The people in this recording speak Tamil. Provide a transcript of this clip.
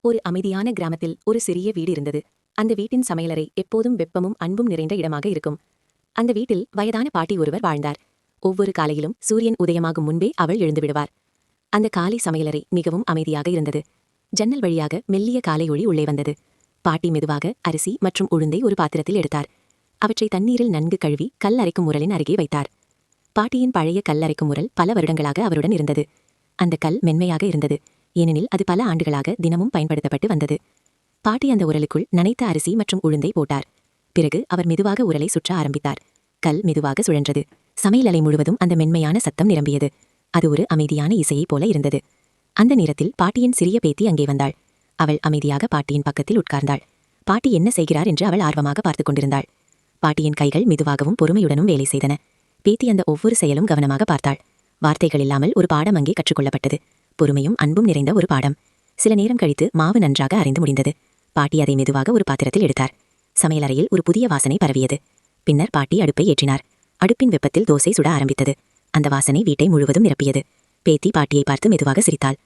ஒரு அமைதியான கிராமத்தில் ஒரு சிறிய வீடு இருந்தது. அந்த வீட்டின் சமையலறை எப்போதும் வெப்பமும் அன்பும் நிறைந்த இடமாக இருக்கும். அந்த வீட்டில் வயதான பாட்டி ஒருவர் வாழ்ந்தார். ஒவ்வொரு காலையிலும் சூரியன் உதயமாகும் முன்பே அவள் எழுந்து விடுவார். அந்த காலை சமையலறை மிகவும் அமைதியாக இருந்தது. ஜன்னல் வழியாக மெல்லிய காலை ஒளி உள்ளே வந்தது. பாட்டி மெதுவாக அரிசி மற்றும் உளுந்தை ஒரு பாத்திரத்தில் எடுத்தார். அவற்றை தண்ணீரில் நன்கு கழுவி கல் அரைக்கும் முரலின் அருகே வைத்தார். பாட்டியின் பழைய கல் அரைக்கும் முரல் பல வருடங்களாக அவருடன் இருந்தது. அந்த கல் மென்மையாக இருந்தது, ஏனெனில் அது பல ஆண்டுகளாக தினமும் பயன்படுத்தப்பட்டு வந்தது. பாட்டி அந்த உரலுக்குள் நனைத்த அரிசி மற்றும் உளுந்தை போட்டார். பிறகு அவர் மெதுவாக உரலை சுற்ற ஆரம்பித்தார். கல் மெதுவாக சுழன்றது. சமையலறை முழுவதும் அந்த மென்மையான சத்தம் நிரம்பியது. அது ஒரு அமைதியான இசையைப் போல இருந்தது. அந்த நேரத்தில் பாட்டியின் சிறிய பேத்தி அங்கே வந்தாள். அவள் அமைதியாக பாட்டியின் பக்கத்தில் உட்கார்ந்தாள். பாட்டி என்ன செய்கிறார் என்று அவள் ஆர்வமாக பார்த்துக் கொண்டிருந்தாள். பாட்டியின் கைகள் மெதுவாகவும் பொறுமையுடனும் வேலை செய்தன. பேத்தி அந்த ஒவ்வொரு செயலும் கவனமாக பார்த்தாள். வார்த்தைகள் இல்லாமல் ஒரு பாடம் அங்கே கற்றுக்கொள்ளப்பட்டது. பொறுமையும் அன்பும் நிறைந்த ஒரு பாடம். சில நேரம் கழித்து மாவு நன்றாக அரைந்து முடிந்தது. பாட்டி அதை மெதுவாக ஒரு பாத்திரத்தில் எடுத்தார். சமையலறையில் ஒரு புதிய வாசனை பரவியது. பின்னர் பாட்டி அடுப்பை ஏற்றினார். அடுப்பின் வெப்பத்தில் தோசை சுட ஆரம்பித்தது. அந்த வாசனை வீட்டை முழுவதும் நிரப்பியது. பேத்தி பாட்டியை பார்த்து மெதுவாக சிரித்தாள்.